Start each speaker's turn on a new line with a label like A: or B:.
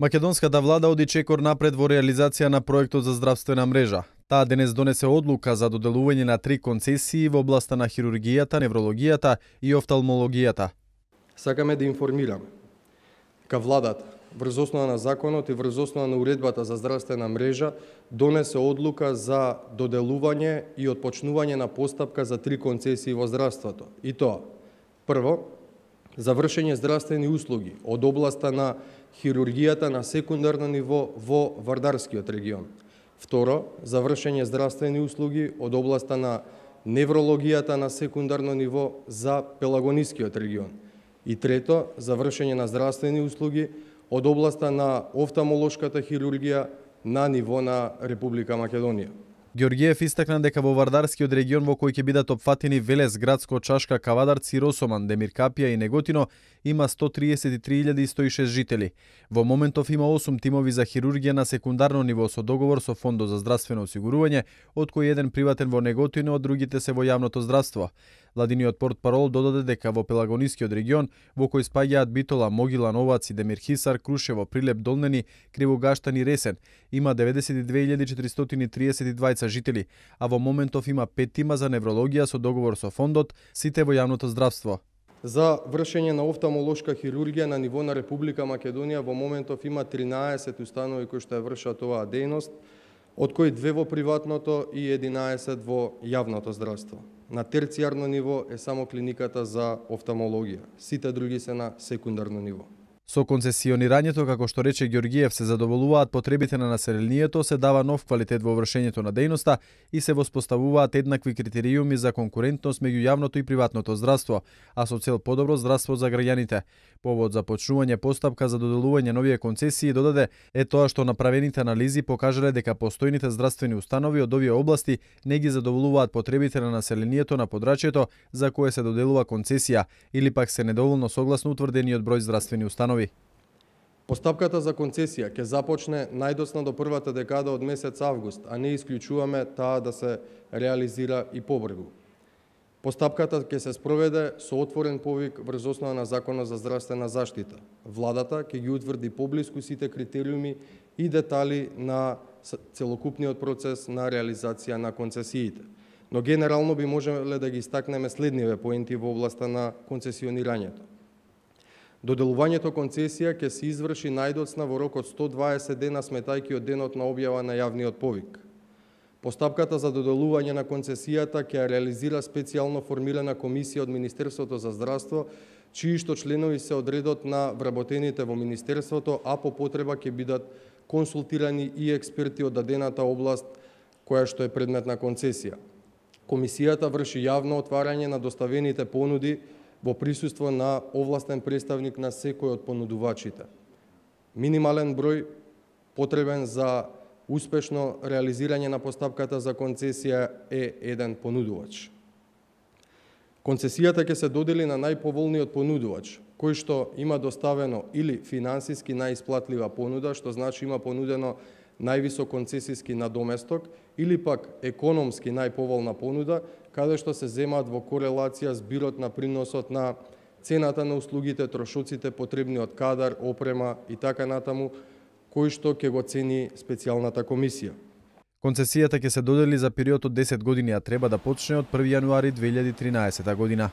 A: Македонската влада оди чекор напред во реализација на проектот за здравствена мрежа. Таа денес донесе одлука за доделување на 3 концесии во областа на хирургијата, неврологијата и офталмологијата.
B: Сакаме да информираме дека владата врз основа на законот и врз основа на уредбата за здравствена мрежа донесе одлука за доделување и отпочнување на постапка за 3 концесии во здравството. И тоа: прво, за вршење здравствени услуги од областа на хирургијата на секундарно ниво во Вардарскиот регион. Второ, за вршење здравствени услуги од областа на неврологијата на секундарно ниво за Пелагонискиот регион. И трето, за вршење на здравствени услуги од областа на офталмолошката хирургија на ниво на Република Македонија.
A: Георгиев истакна дека во Вардарскиот регион во кој ќе бидат опфатени Велес, Градско, Чашка, Кавадарци, Росоман, Демиркапија и Неготино има 133.106 жители. Во моментов има 8 тимови за хирургија на секундарно ниво со договор со Фондот за здравствено осигурување, од кој еден приватен во Неготино, од другите се во јавното здравство. Владиниот портпарол додаде дека во Пелагонискиот регион, во кој спаѓаат Битола, Могила, Новаци, Демирхисар, Крушево, Прилеп, Долнени, Кривогаштан и Ресен, има 92.432 жители, а во моментов има 5 тима за неврологија со договор со фондот, сите во јавното здравство.
B: За вршење на офталмолошка хирургија на ниво на Република Македонија во моментов има 13 установи кои што ја вршат оваа дејност, од кои 2 во приватното и 11 во јавното здравство. На терцијарно ниво е само клиниката за офталмологија. Сите други се на секундарно ниво.
A: Со концесионирањето, како што рече Георгиев, се задоволуваат потребите на населението, се дава нов квалитет во вршењето на дејноста и се воспоставуваат еднакви критериуми за конкурентност меѓу јавното и приватното здравство, а со цел подобро здравство за граѓаните. Повод за почнување постапка за доделување нови концесии додаде е тоа што направените анализи покажале дека постојните здравствени установи од овие области не ги задоволуваат потребите на населението на подрачјето за кое се доделува концесија или пак се недоволно согласно утврдениот број здравствени установи.
B: Постапката за концесија ќе започне најдоцна до првата декада од месец август, а не исклучуваме таа да се реализира и побрзо. Постапката ќе се спроведе со отворен повик врз основа на Законот за здравствена заштита. Владата ќе ги утврди поблиску сите критериуми и детали на целокупниот процес на реализација на концесиите. Но генерално би можеле да ги истакнеме следниве поенти во областа на концесионирањето. Доделувањето концесија ќе се изврши најдоцна во рок од 120 дена сметајќи од денот на објава на јавниот повик. Постапката за доделување на концесијата ќе реализира специјално формирана комисија од Министерството за здравство, чии што членови се одредот на вработените во Министерството, а по потреба ќе бидат консултирани и експерти од дадената област која што е предмет на концесија. Комисијата врши јавно отварање на доставените понуди во присуство на овластен представник на секој од понудувачите. Минимален број потребен за успешно реализирање на постапката за концесија е еден понудувач. Концесијата ќе се додели на најповолниот понудувач, кој што има доставено или финансиски најисплатлива понуда, што значи има понудено највисок концесиски надоместок, или пак економски најповолна понуда, каде што се земаат во корелација збирот на приносот на цената на услугите, трошоците потребни од кадар, опрема и така натаму, кој што ќе го цени специјалната комисија.
A: Концесијата ќе се додели за период од 10 години, а треба да почне од 1 јануари 2013 година.